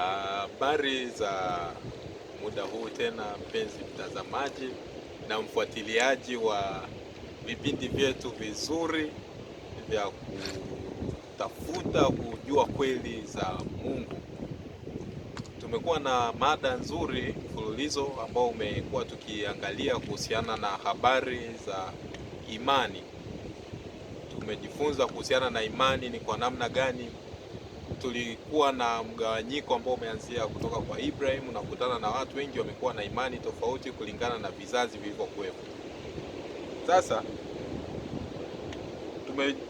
Habari za muda huu tena, mpenzi mtazamaji na mfuatiliaji wa vipindi vyetu vizuri vya kutafuta kujua kweli za Mungu. Tumekuwa na mada nzuri mfululizo ambao umekuwa tukiangalia kuhusiana na habari za imani. Tumejifunza kuhusiana na imani ni kwa namna gani tulikuwa na mgawanyiko ambao umeanzia kutoka kwa Ibrahim na kukutana na watu wengi wamekuwa na imani tofauti kulingana na vizazi vilivyokuwepo. Sasa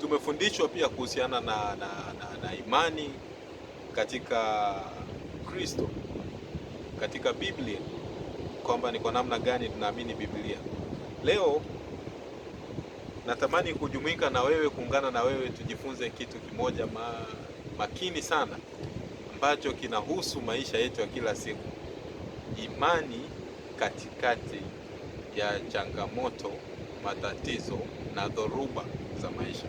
tumefundishwa pia kuhusiana na imani katika Kristo, katika Biblia, kwamba ni kwa namna gani tunaamini Biblia. Leo natamani kujumuika na wewe, kuungana na wewe, tujifunze kitu kimoja makini sana ambacho kinahusu maisha yetu ya kila siku. Imani katikati ya changamoto, matatizo na dhoruba za maisha.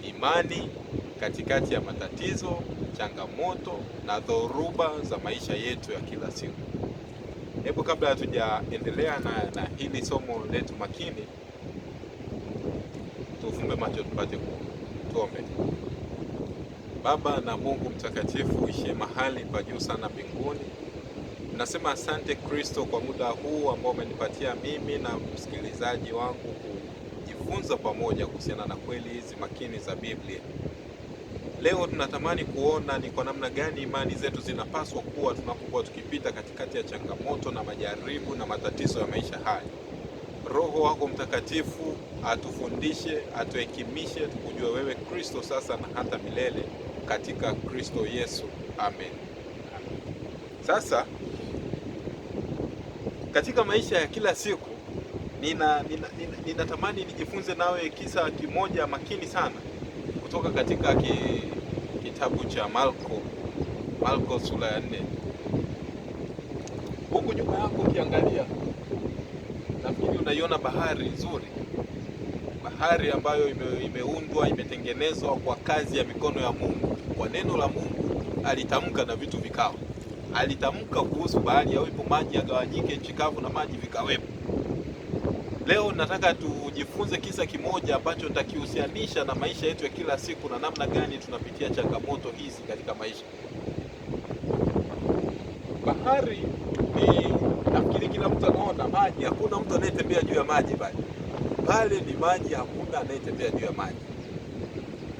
Imani katikati ya matatizo, changamoto na dhoruba za maisha yetu ya kila siku. Hebu kabla hatujaendelea na hili somo letu makini, tufumbe macho tupate tuombe. Baba na Mungu mtakatifu uishiye mahali pa juu sana mbinguni, nasema asante Kristo kwa muda huu ambao umenipatia mimi na msikilizaji wangu kujifunza pamoja kuhusiana na kweli hizi makini za Biblia. Leo tunatamani kuona ni kwa namna gani imani zetu zinapaswa kuwa tunapokuwa tukipita katikati ya changamoto na majaribu na matatizo ya maisha haya. Roho wako Mtakatifu atufundishe, atuhekimishe, tukujue wewe Kristo sasa na hata milele, katika Kristo Yesu. Amen. Sasa katika maisha ya kila siku ninatamani nijifunze nawe kisa kimoja makini sana kutoka katika kitabu cha Marko sura ya 4. Huku nyuma yako ukiangalia, nafikiri unaiona bahari nzuri, bahari ambayo imeundwa, imetengenezwa kwa kazi ya mikono ya Mungu. Kwa neno la Mungu alitamka na vitu vikawa. Alitamka kuhusu bahari, yawepo maji yagawanyike, nchi kavu na maji vikawepo. Leo nataka tujifunze kisa kimoja ambacho nitakihusianisha na maisha yetu ya kila siku na namna gani tunapitia changamoto hizi katika maisha. Bahari ni, nafikiri kila mtu anaona maji, hakuna mtu anayetembea juu ya maji pale. Pale ni maji, hakuna anayetembea juu ya maji.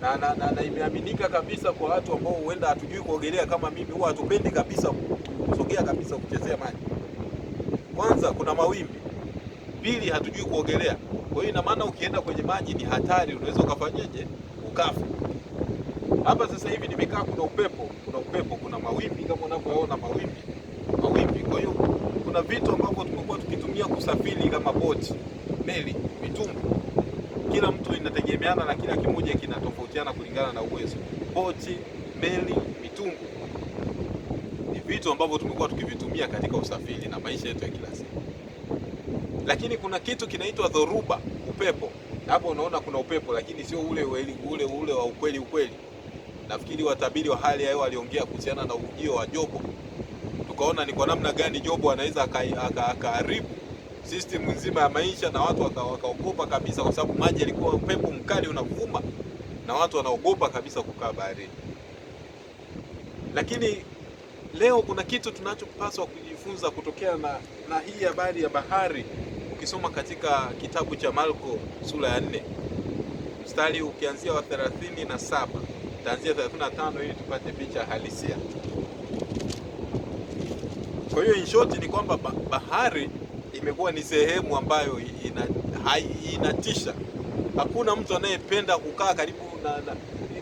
Na imeaminika kabisa kwa watu ambao huenda hatujui kuogelea kama mimi, huwa hatupendi kabisa kusogea kabisa kuchezea maji. Kwanza kuna mawimbi, pili hatujui kuogelea. Kwa hiyo ina maana ukienda kwenye maji ni hatari, unaweza ukafanyeje? Ukafa. Hapa sasa hivi nimekaa, kuna upepo, kuna mawimbi kama unavyoona mawimbi. Kwa hiyo kuna vitu ambavyo tumekuwa tukitumia kusafiri kama boti, meli, mitumbwi. Kila mtu inategemeana na kila kimoja kinatofautiana kulingana na uwezo. Boti, meli, mitumbwi ni vitu ambavyo tumekuwa tukivitumia katika usafiri na maisha yetu ya kila siku. Lakini kuna kitu kinaitwa dhoruba, upepo. Hapo unaona kuna upepo, lakini sio ule wa ukweli. Nafikiri watabiri wa hali ya hewa waliongea kuhusiana na ujio wa Jobo. Tukaona ni kwa namna gani Jobo anaweza akaharibu system nzima ya maisha, na watu wakaogopa kabisa, kwa sababu maji yalikuwa, upepo mkali unavuma na watu wanaogopa kabisa kukaa baharini. Lakini leo kuna kitu tunachopaswa kujifunza kutokea na hii habari ya bahari. Ukisoma katika kitabu cha Marko sura ya 4 mstari ukianzia wa 37, taanzia 35 ili tupate picha halisia. Kwa hiyo in short ni kwamba bahari imekuwa ni sehemu ambayo inatisha. Hakuna mtu anayependa kukaa karibu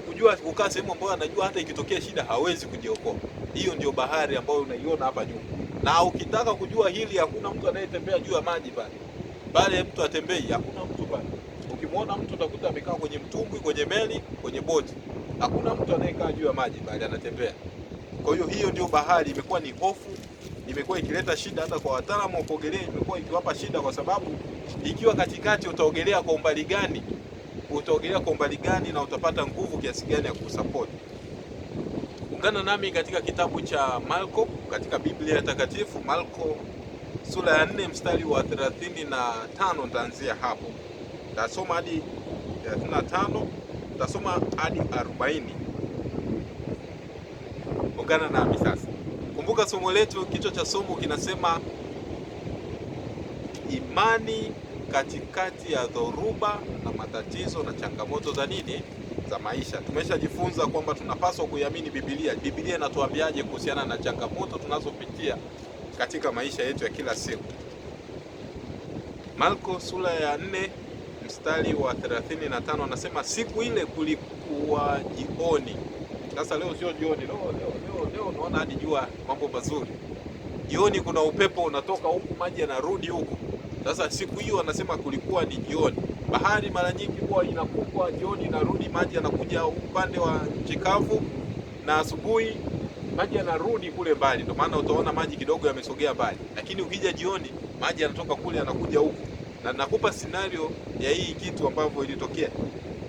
kujua kukaa sehemu ambayo anajua hata ikitokea shida hawezi kujiokoa. Hiyo ndio bahari ambayo unaiona hapa nyuma. Na ukitaka kujua hili, hakuna mtu anayetembea juu ya maji pale mtu atembei, hakuna mtu pale. Ukimwona mtu utakuta amekaa kwenye mtumbwi, kwenye meli, kwenye boti. Hakuna mtu anayekaa juu ya maji pale, anatembea. Kwa hiyo ndio bahari. Imekuwa ni hofu, imekuwa ikileta shida hata kwa wataalamu wa kuogelea, imekuwa ikiwapa shida, kwa sababu ikiwa katikati utaogelea kwa umbali gani na utapata nguvu kiasi gani ya kusupport. Ungana nami katika kitabu cha Marko katika Biblia Takatifu, Marko sura ya 4 mstari wa 35. Nitaanzia hapo, tasoma hadi 35, tasoma hadi 40. Ungana nami sasa. Kumbuka somo letu, kichwa cha somo kinasema imani katikati ya dhoruba na matatizo na changamoto za nini? Za maisha. Tumeshajifunza kwamba tunapaswa kuiamini Biblia. Biblia inatuambiaje kuhusiana na changamoto tunazopitia katika maisha yetu ya kila siku. Marko sura ya 4 mstari wa 35 anasema, siku ile kulikuwa jioni. Sasa leo sio jioni, leo unaona hadi jua, mambo mazuri. Jioni kuna upepo unatoka huku, maji yanarudi huku. Sasa siku hiyo anasema kulikuwa ni jioni. Bahari mara nyingi huwa inakuwa jioni inarudi, maji yanakuja upande wa nchi kavu, na asubuhi maji yanarudi kule mbali. Ndio maana utaona maji kidogo yamesogea mbali, lakini ukija jioni maji yanatoka kule yanakuja huku. Na nakupa scenario ya hii kitu ambavyo ilitokea.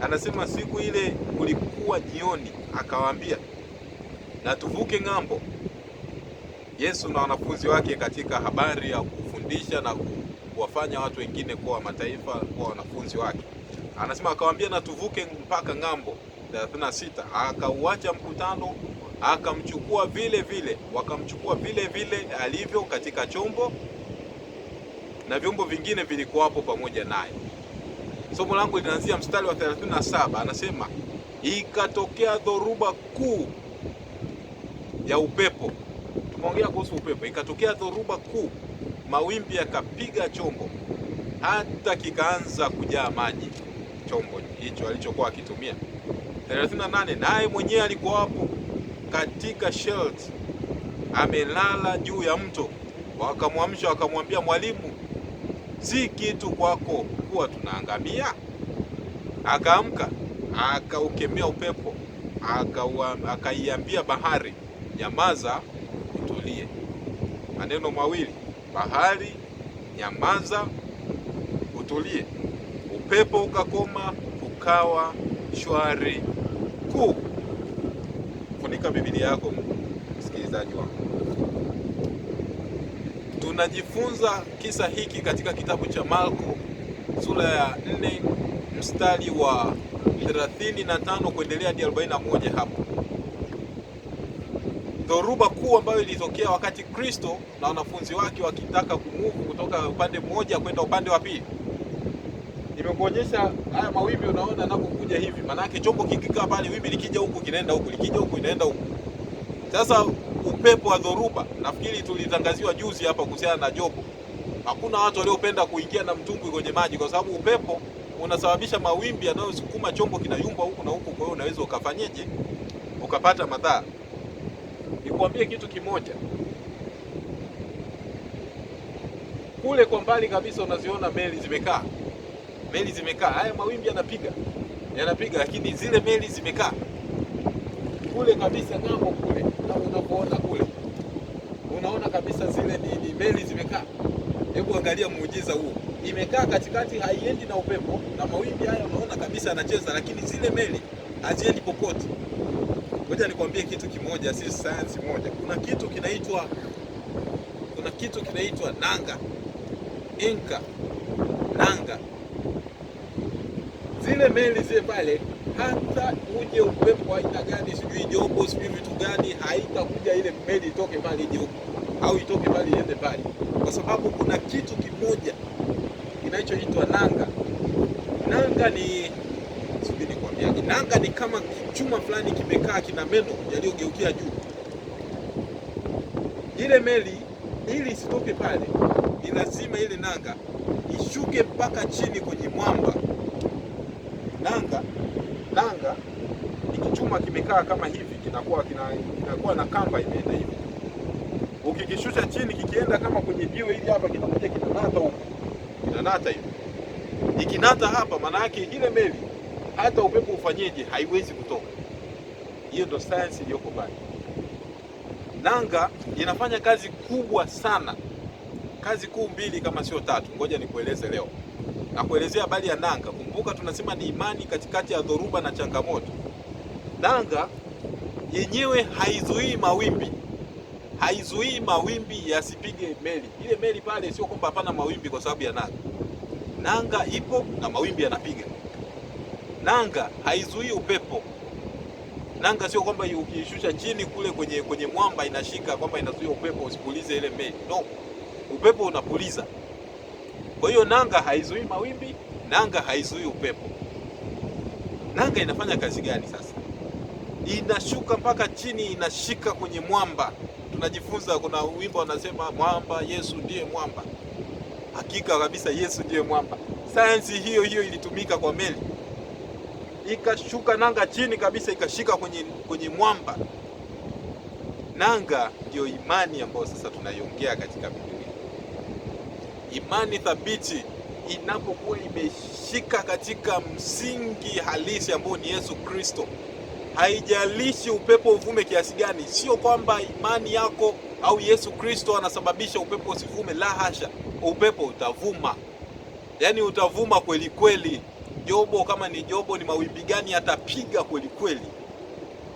Anasema siku ile kulikuwa jioni, akawaambia na tuvuke ng'ambo. Yesu na wanafunzi wake katika habari ya kufundisha na kuwafanya watu wengine kwa mataifa kwa wanafunzi wake. Anasema akawaambia na tuvuke mpaka ng'ambo. 36, akauacha mkutano, akamchukua wakamchukua vile vile alivyo katika chombo, na vyombo vingine vilikuwa hapo pamoja naye. Somo langu linaanzia mstari wa 37. Anasema ikatokea dhoruba kuu ya upepo. Tumeongea kuhusu upepo. Ikatokea dhoruba kuu, mawimbi yakapiga chombo hata kikaanza kujaa maji, chombo hicho alichokuwa akitumia. 38, naye mwenyewe alikuwa hapo katika shelter, amelala juu ya mto. Wakamwamsha wakamwambia, mwalimu, si kitu kwako kuwa tunaangamia? Akaamka akaukemea upepo, akaiambia bahari, nyamaza, utulie. Maneno mawili, bahari nyamaza, utulie. Upepo ukakoma, kukawa shwari kuu. Funika Biblia yako, msikilizaji wangu. Tunajifunza kisa hiki katika kitabu cha Marko sura ya 4 mstari wa 35 kuendelea hadi 41. Hapo dhoruba kuu ambayo ilitokea wakati Kristo na wanafunzi wake wakitaka kumuvu kutoka upande mmoja kwenda upande wa pili. Nimekuonyesha haya mawimbi, unaona yanapokuja hivi, manake chombo kikikaa pale, wimbi likija huku kinaenda huku, likija huku inaenda huku. Sasa upepo wa dhoruba, nafikiri tulitangaziwa juzi hapa kuhusiana na Jobu. Hakuna watu waliopenda kuingia na mtumbwi kwenye maji, kwa sababu upepo unasababisha mawimbi yanayosukuma chombo kinayumba huku na huku. Kwa hiyo unaweza ukafanyeje, ukapata madhara. Nikwambie kitu kimoja, kule kwa mbali kabisa unaziona meli zimekaa, haya mawimbi yanapiga, lakini zile meli zimekaa kule kabisa ng'ambo kule. Na unapoona kule, unaona kabisa zile ni meli zimekaa. Hebu angalia muujiza huo, imekaa katikati, haiendi na upepo na mawimbi haya, unaona kabisa yanacheza, lakini zile meli haziendi popote. Ngoja nikwambie kitu kimoja, si science moja. Kuna kitu kinaitwa nanga, nanga. Zile meli zile pale, hata uje upepo aina gani, sijui jopo, sijui vitu gani, haitakuja ile meli itoke pale ije huko, au itoke pale iende pale, kwa sababu kuna kitu kimoja kinachoitwa nanga. Nanga ni nanga ni kama chuma fulani kimekaa, kina meno yaliyogeukia juu. Ile meli ili isitoke pale, ni lazima ile nanga ishuke mpaka chini kwenye mwamba. Nanga ni kichuma kimekaa kama hivi, kinakuwa na kamba imeenda hivi. Ukikishusha chini, kikienda kama kwenye jiwe hili hapa, kinakuja kinanata huko, kinanata hivi. Ikinata hapa, maana yake ile meli hata upepo ufanyeje haiwezi kutoka. Hiyo ndio science iliyoko pale. Nanga inafanya kazi kubwa sana, kazi kuu mbili kama sio tatu. Ngoja nikueleze leo. Na kuelezea habari ya nanga. Kumbuka tunasema ni imani katikati ya dhoruba na changamoto. Nanga yenyewe haizuii mawimbi, haizuii mawimbi yasipige meli. Ile meli pale sio kwamba hapana mawimbi kwa sababu ya nanga. Nanga ipo na mawimbi yanapiga. Nanga haizuii upepo. Nanga sio kwamba ukishusha chini kule kwenye mwamba inashika kwamba inazuia upepo usipulize ile meli. No. Upepo unapuliza. Kwa hiyo nanga haizuii mawimbi, nanga haizuii upepo. Nanga inafanya kazi gani sasa? Inashuka mpaka chini, inashika kwenye mwamba. Tunajifunza, kuna wimbo wanasema mwamba, Yesu ndiye mwamba. Hakika kabisa Yesu ndiye mwamba. Sayansi hiyo ilitumika kwa meli. Ikashuka nanga chini kabisa, ikashika kwenye mwamba. Nanga ndio imani ambayo sasa tunaiongea katika Biblia. Imani thabiti inapokuwa imeshika katika msingi halisi ambao ni Yesu Kristo, haijalishi upepo uvume kiasi gani. Sio kwamba imani yako au Yesu Kristo anasababisha upepo usivume, la hasha. Upepo utavuma, yaani utavuma kweli kweli. Jobo, kama ni jobo, ni mawimbi gani, atapiga kweli kweli,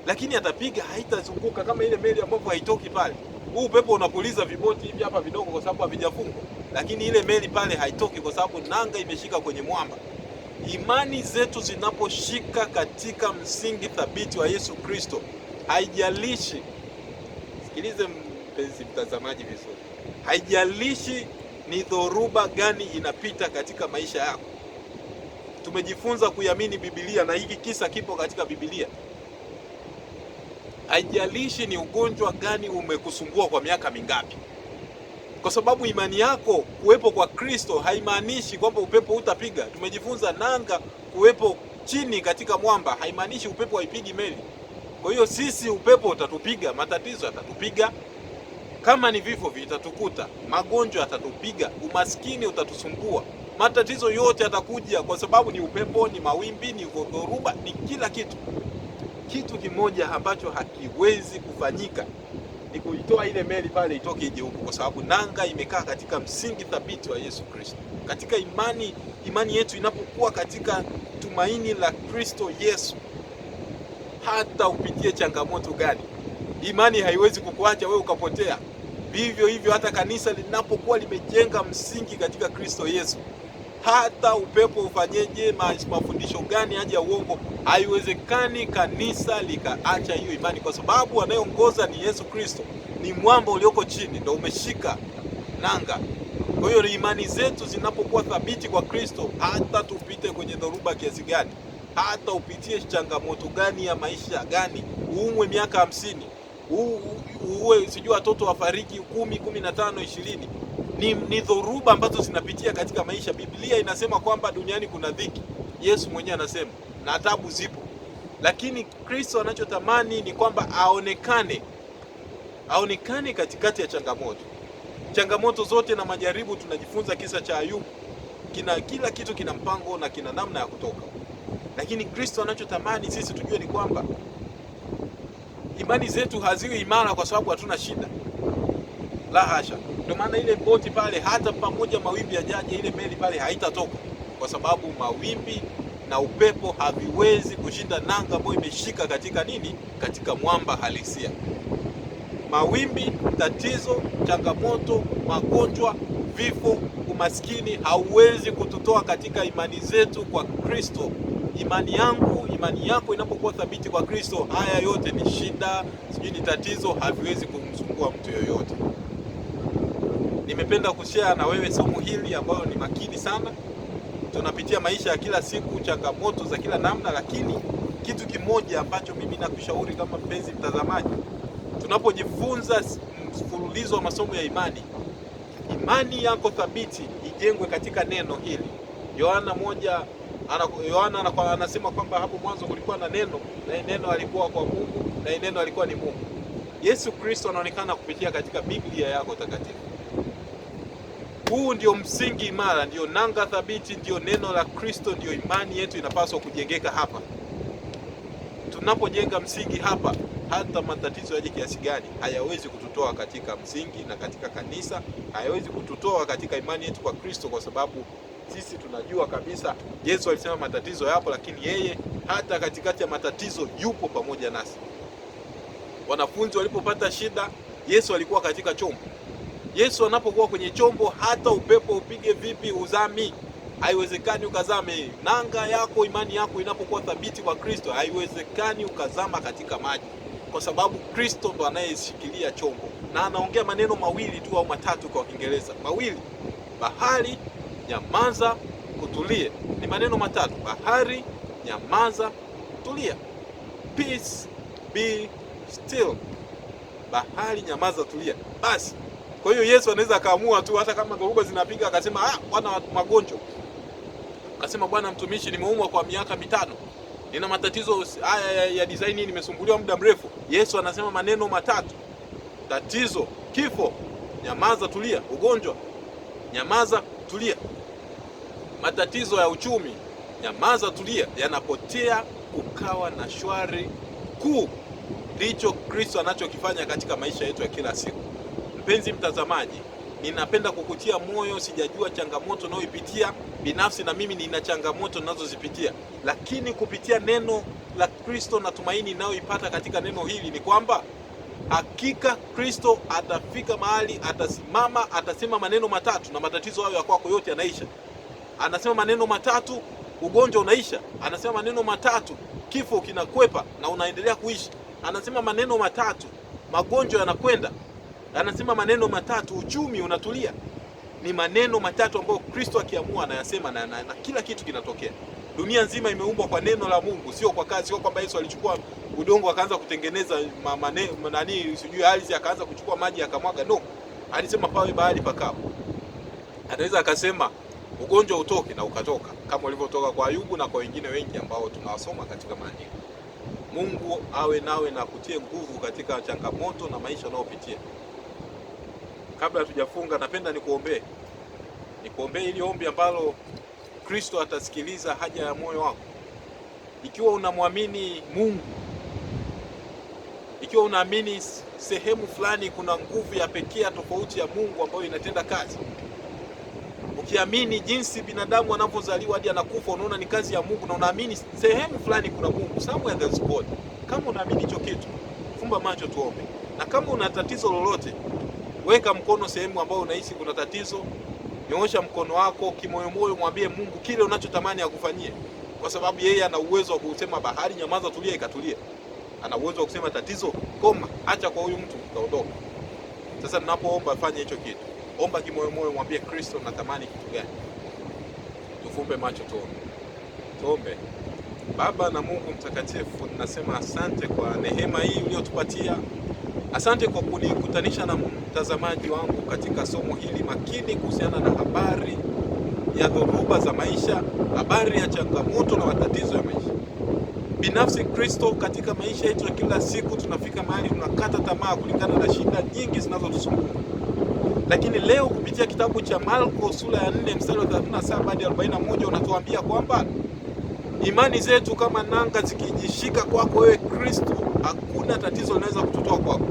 lakini atapiga, haitazunguka kama ile meli ambapo haitoki pale. Huu upepo unapuliza viboti hivi hapa vidogo kwa sababu havijafungwa, lakini ile meli pale haitoki kwa sababu nanga imeshika kwenye mwamba. Imani zetu zinaposhika katika msingi thabiti wa Yesu Kristo, haijalishi, sikilize mpenzi mtazamaji vizuri, haijalishi ni dhoruba gani inapita katika maisha yako. Tumejifunza kuiamini Biblia na hiki kisa kipo katika Biblia. Haijalishi ni ugonjwa gani umekusumbua kwa miaka mingapi, kwa sababu imani yako kuwepo kwa Kristo haimaanishi kwamba upepo utapiga. Tumejifunza nanga kuwepo chini katika mwamba haimaanishi upepo haipigi meli. Kwa hiyo sisi upepo utatupiga, matatizo yatatupiga, kama ni vifo vitatukuta, magonjwa yatatupiga, umaskini utatusumbua, matatizo yote yatakuja kwa sababu ni upepo, ni mawimbi, ni dhoruba, ni kila kitu. Kitu kimoja ambacho hakiwezi kufanyika ni kuitoa ile meli pale itoke ije huko, kwa sababu nanga imekaa katika msingi thabiti wa Yesu Kristo. Katika imani yetu inapokuwa katika tumaini la Kristo Yesu, hata upitie changamoto gani, imani haiwezi kukuacha wewe ukapotea. Vivyo hivyo hata kanisa linapokuwa limejenga msingi katika Kristo Yesu, hata upepo ufanyeje, mafundisho gani aje ya uongo, haiwezekani kanisa likaacha hiyo imani, kwa sababu anayeongoza ni Yesu Kristo. Ni mwamba ulioko chini ndio umeshika nanga. Kwa hiyo imani zetu zinapokuwa thabiti kwa Kristo, hata tupite kwenye dhoruba kiasi gani, hata upitie changamoto gani ya maisha gani, uumwe miaka 50, uwe sijui watoto wafariki 10, 15, 20, ni dhoruba ambazo zinapitia katika maisha. Biblia inasema kwamba duniani kuna dhiki. Yesu mwenyewe anasema na taabu zipo, lakini Kristo anachotamani ni kwamba aonekane katikati ya changamoto zote na majaribu. Tunajifunza kisa cha Ayubu, kila kitu kina mpango na kina namna ya kutoka, lakini Kristo anachotamani sisi tujue ni kwamba imani zetu haziwi imara kwa sababu hatuna shida, la hasha. Ndio maana ile boti pale, hata pamoja mawimbi yajaje, ile meli pale haitatoka, kwa sababu mawimbi na upepo haviwezi kushinda nanga ambayo imeshika katika nini? Katika mwamba halisia. Mawimbi, tatizo, changamoto, magonjwa, vifo, umaskini hauwezi kututoa katika imani zetu kwa Kristo. Imani yako inapokuwa thabiti kwa Kristo, haya yote ni shida, sijui ni tatizo, haviwezi kumsumbua mtu yoyote. Nimependa kushare na wewe somo hili ambalo ni makini sana. Tunapitia maisha ya kila siku, changamoto za kila namna, lakini kitu kimoja ambacho mimi nakushauri kama mpenzi mtazamaji, tunapojifunza mfululizo wa masomo ya imani yako thabiti ijengwe katika neno hili. Yohana anasema kwamba hapo mwanzo kulikuwa na neno, na neno alikuwa kwa Mungu, na neno alikuwa ni Mungu. Yesu Kristo anaonekana kupitia katika Biblia yako takatifu. Huu ndio msingi imara, ndio nanga thabiti, ndio neno la Kristo, ndio imani yetu inapaswa kujengeka hapa. Tunapojenga msingi hapa, hata matatizo yaje kiasi gani hayawezi kututoa katika msingi na katika kanisa, hayawezi kututoa katika imani yetu kwa Kristo, kwa sababu sisi tunajua kabisa Yesu alisema matatizo yapo, lakini yeye hata katikati ya matatizo yupo pamoja nasi. Wanafunzi walipopata shida, Yesu alikuwa katika chombo. Yesu anapokuwa kwenye chombo, hata upepo upige vipi uzami, haiwezekani ukazame. Nanga yako, imani yako inapokuwa thabiti kwa Kristo, haiwezekani ukazama katika maji, kwa sababu Kristo ndo anayeshikilia chombo. Na anaongea maneno mawili tu au matatu kwa Kiingereza, mawili: bahari nyamaza, utulie. Ni maneno matatu: bahari nyamaza, tulia. Peace be still. Bahari nyamaza, tulia. Basi kwa hiyo Yesu anaweza akaamua tu, hata kama dhoruba zinapiga, akasema bwana magonjwa, akasema bwana mtumishi, nimeumwa kwa miaka 5, nina matatizo haya ya design, nimesumbuliwa muda mrefu. Yesu anasema maneno matatu: tatizo, kifo, nyamaza, tulia. Ugonjwa, nyamaza, tulia. Matatizo ya uchumi, nyamaza, tulia, yanapotea, ukawa na shwari kuu. Ndicho Kristo anachokifanya katika maisha yetu ya kila siku. Mpenzi mtazamaji, ninapenda kukutia moyo. Sijajua changamoto unayoipitia binafsi, na mimi nina changamoto ninazozipitia, lakini kupitia neno la Kristo na tumaini ninayoipata katika neno hili ni kwamba hakika Kristo atafika mahali, atasimama, atasema maneno matatu na matatizo hayo ya kwako yote yanaisha. Anasema maneno matatu, ugonjwa unaisha. Anasema maneno matatu, kifo kinakwepa na unaendelea kuishi. Anasema maneno matatu, magonjwa yanakwenda. Anasema maneno matatu, uchumi unatulia. Ni maneno matatu ambayo Kristo akiamua anayasema na kila kitu kinatokea. Dunia nzima imeumbwa kwa neno la Mungu, sio kwa kazi. Sio kwamba Yesu alichukua udongo akaanza kutengeneza sijui ardhi, akaanza kuchukua maji akamwaga. No, alisema pawe bahari pakavu. Anaweza akasema ugonjwa utoke na ukatoka, kama ulivyotoka kwa Ayubu na kwa wengine wengi ambao tunawasoma katika maandiko. Mungu awe nawe na kutie nguvu katika changamoto na maisha unayopitia. Kabla hatujafunga, napenda nikuombee ili ombi ambalo Kristo atasikiliza haja ya moyo wako. Ikiwa unamwamini Mungu, ikiwa unaamini sehemu fulani kuna nguvu ya pekee tofauti ya Mungu ambayo inatenda kazi, ukiamini jinsi binadamu anavyozaliwa hadi anakufa, unaona ni kazi ya Mungu, na unaamini sehemu fulani kuna Mungu, somewhere there's God. Kama unaamini hicho kitu, fumba macho tuombe. Na kama una tatizo lolote, weka mkono sehemu ambayo unahisi kuna tatizo. Nyoosha mkono wako kimoyomoyo, mwambie Mungu kile unachotamani akufanyie, kwa sababu yeye ana uwezo wa kusema bahari nyamaza, tulia, ikatulia. Ana uwezo wa kusema tatizo koma, acha kwa huyu mtu, kaondoka. Sasa tunapoomba, fanya hicho kitu. Omba kimoyomoyo, mwambie Kristo, natamani kitu gani? Tufumbe macho tuombe. Baba na Mungu mtakatifu, ninasema asante kwa neema hii uliyotupatia. Asante kwa kunikutanisha na mtazamaji wangu katika somo hili makini kuhusiana na habari ya dhoruba za maisha, habari ya changamoto na matatizo ya maisha. Binafsi Kristo, katika maisha yetu ya kila siku tunafika mahali tunakata tamaa kulingana na shida nyingi zinazotusumbua. Lakini leo kupitia kitabu cha Marko sura ya 4 mstari wa 37 hadi 41 unatuambia kwamba imani zetu kama nanga zikijishika kwako wewe Kristo, hakuna tatizo linaweza kututoa kwako.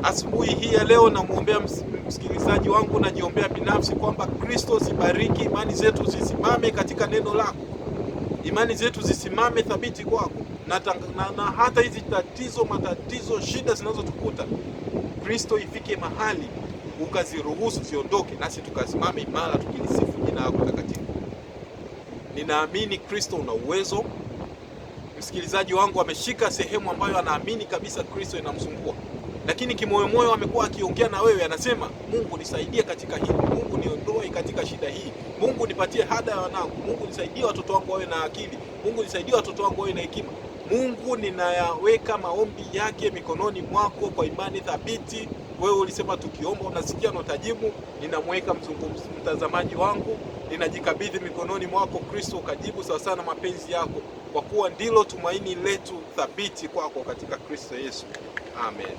Asubuhi hii ya leo namuombea msikilizaji wangu, najiombea binafsi kwamba Kristo zibariki imani zetu, zisimame katika neno lako. Imani zetu zisimame thabiti kwako, na hata hizi matatizo, shida zinazotukuta, Kristo ifike mahali ukaziruhusu ziondoke, nasi tukasimame imara tukilisifu jina lako takatifu. Ninaamini Kristo una uwezo. Msikilizaji wangu ameshika sehemu ambayo anaamini kabisa Kristo inamsumbua, lakini kimoyomoyo amekuwa akiongea na wewe, anasema Mungu nisaidie katika hili, Mungu niondoe katika shida hii, Mungu nipatie hada ya wanangu, Mungu nisaidie watoto wangu wawe na akili, Mungu nisaidie watoto wangu wawe na hekima. Mungu ninayaweka maombi yake mikononi mwako kwa imani thabiti. Wewe ulisema tukiomba unasikia na utajibu. Ninamweka mtazamaji wangu, ninajikabidhi mikononi mwako Kristo, ukajibu sawa sana mapenzi yako, kwa kuwa ndilo tumaini letu thabiti kwako katika Kristo Yesu. Amen.